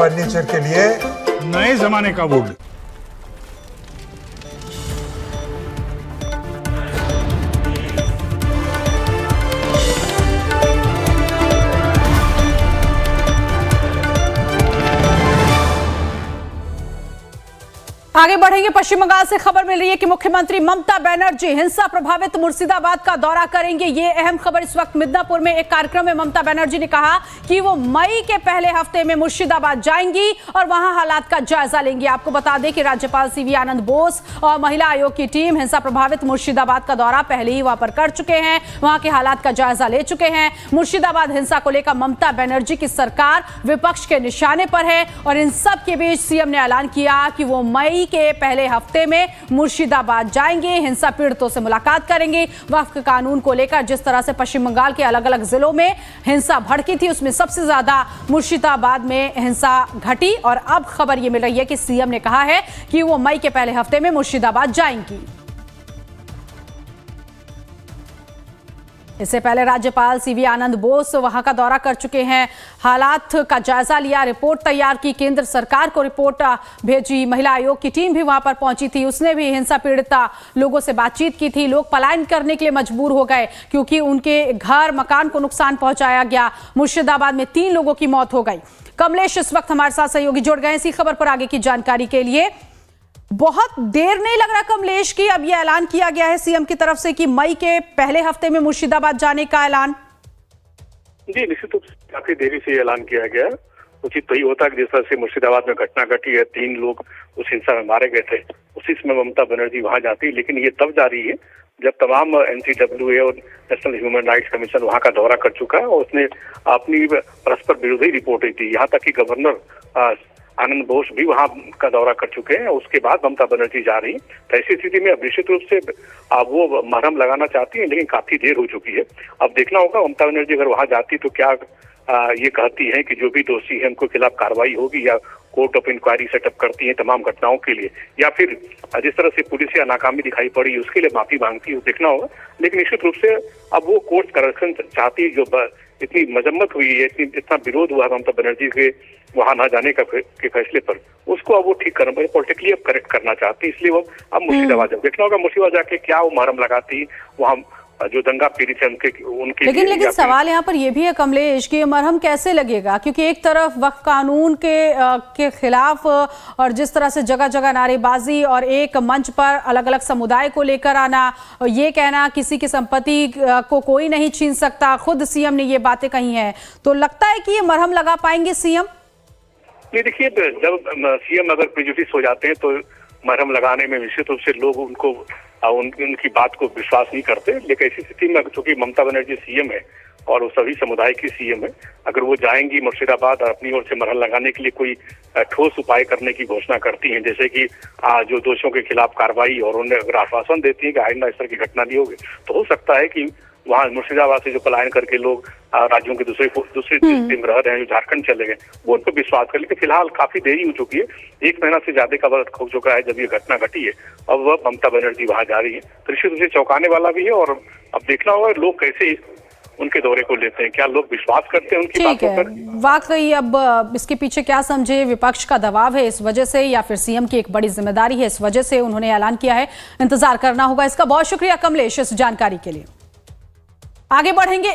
Furniture के लिए नए जमाने का वुड। आगे बढ़ेंगे। पश्चिम बंगाल से खबर मिल रही है कि मुख्यमंत्री ममता बनर्जी हिंसा प्रभावित मुर्शिदाबाद का दौरा करेंगे। ये अहम खबर इस वक्त मिदनापुर में एक कार्यक्रम में ममता बनर्जी ने कहा कि वो मई के पहले हफ्ते में मुर्शिदाबाद जाएंगी और वहां हालात का जायजा लेंगी। आपको बता दें कि राज्यपाल सीवी आनंद बोस और महिला आयोग की टीम हिंसा प्रभावित मुर्शिदाबाद का दौरा पहले ही वहां पर कर चुके हैं, वहां के हालात का जायजा ले चुके हैं। मुर्शिदाबाद हिंसा को लेकर ममता बनर्जी की सरकार विपक्ष के निशाने पर है और इन सब के बीच सीएम ने ऐलान किया कि वो मई के पहले हफ्ते में मुर्शिदाबाद जाएंगे, हिंसा पीड़ितों से मुलाकात करेंगे। वक्फ कानून को लेकर जिस तरह से पश्चिम बंगाल के अलग अलग जिलों में हिंसा भड़की थी, उसमें सबसे ज्यादा मुर्शिदाबाद में हिंसा घटी और अब खबर यह मिल रही है कि सीएम ने कहा है कि वो मई के पहले हफ्ते में मुर्शिदाबाद जाएंगी। इससे पहले राज्यपाल सीवी आनंद बोस वहां का दौरा कर चुके हैं, हालात का जायजा लिया, रिपोर्ट तैयार की, केंद्र सरकार को रिपोर्ट भेजी। महिला आयोग की टीम भी वहां पर पहुंची थी, उसने भी हिंसा पीड़ित लोगों से बातचीत की थी। लोग पलायन करने के लिए मजबूर हो गए क्योंकि उनके घर मकान को नुकसान पहुंचाया गया। मुर्शिदाबाद में 3 लोगों की मौत हो गई। कमलेश इस वक्त हमारे साथ सहयोगी जुड़ गए इसी खबर पर आगे की जानकारी के लिए। बहुत देर नहीं लग रहा कमलेश की अब यह ऐलान किया गया है सीएम की तरफ से कि मई के पहले हफ्ते में मुर्शिदाबाद जाने का ऐलान। जी निश्चित रूप से काफी देरी से ऐलान किया गया। उचित तो ही होता है कि जिस तरह से मुर्शिदाबाद में घटना घटी है, 3 लोग उस हिंसा में मारे गए थे, उसी समय ममता बनर्जी वहां जाती, लेकिन ये तब जारी है जब तमाम NCWA और नेशनल ह्यूमन राइट्स कमीशन वहां का दौरा कर चुका है और उसने अपनी परस्पर विरोधी रिपोर्ट दी। यहाँ तक कि गवर्नर आनंद बोस भी वहां का दौरा कर चुके हैं। उसके बाद ममता बनर्जी जा रही। तो ऐसी स्थिति में अब निश्चित रूप से वो मरहम लगाना चाहती है, लेकिन काफी देर हो चुकी है। अब देखना होगा ममता बनर्जी अगर वहां जाती तो क्या ये कहती है कि जो भी दोषी है उनके खिलाफ कार्रवाई होगी, या कोर्ट ऑफ इंक्वायरी सेटअप करती है तमाम घटनाओं के लिए, या फिर जिस तरह से पुलिस या नाकामी दिखाई पड़ी उसके लिए माफी मांगती है, देखना होगा। लेकिन निश्चित रूप से अब वो कोर्ट करेक्शन चाहती है। जो इतनी मजम्मत हुई है, इतना विरोध हुआ ममता बनर्जी के वहां न जाने के फैसले पर, उसको अब वो ठीक करना पड़ेगा, पॉलिटिकली अब करेक्ट करना चाहती है। इसलिए वो अब मुर्शिदाबाद देखना होगा मुर्शिदाबाद जाके क्या वो मरहम लगाती, वहाँ जो दंगा पीड़ित है उनके लेकिन सवाल यहाँ पर यह भी है कमलेश कि मरहम कैसे लगेगा, क्योंकि एक तरफ वक्फ कानून के खिलाफ और जिस तरह से जगह जगह नारेबाजी और एक मंच पर अलग अलग समुदाय को लेकर आना, ये कहना किसी की संपत्ति को कोई नहीं छीन सकता, खुद सीएम ने ये बातें कही हैं, तो लगता है कि ये मरहम लगा पाएंगे सीएम? नहीं, देखिए जब सीएम अगर प्रेजुडिस हो जाते हैं तो मरहम लगाने में निश्चित रूप से लोग उनकी बात को विश्वास नहीं करते। लेकिन ऐसी स्थिति में चूंकि ममता बनर्जी सीएम है और वो सभी समुदाय की सीएम है, अगर वो जाएंगी मुर्शिदाबाद और अपनी ओर से मरहम लगाने के लिए कोई ठोस उपाय करने की घोषणा करती हैं, जैसे कि जो दोषियों के खिलाफ कार्रवाई, और उन्हें अगर आश्वासन देती है कि आइंदा इस तरह की घटना नहीं होगी, तो हो सकता है कि वहाँ मुर्शिदाबाद से जो पलायन करके लोग राज्यों के दूसरे में रह रहे हैं, जो झारखंड चले गए, वो उन पर विश्वास कर। लेकिन फिलहाल काफी देरी हो चुकी है, 1 महीना से ज्यादा का वक्त हो चुका है जब ये घटना घटी है। अब वह ममता बनर्जी वहां जा रही है, तो निश्चित रूप से चौंकाने वाला भी है। और अब देखना होगा लोग कैसे उनके दौरे को लेते हैं, क्या लोग विश्वास करते हैं उनकी बातों पर। वाकई अब इसके पीछे क्या समझे, विपक्ष का दबाव है इस वजह से, या फिर सीएम की एक बड़ी जिम्मेदारी है इस वजह से उन्होंने ऐलान किया है, इंतजार करना होगा इसका। बहुत शुक्रिया कमलेश इस जानकारी के लिए। आगे बढ़ेंगे।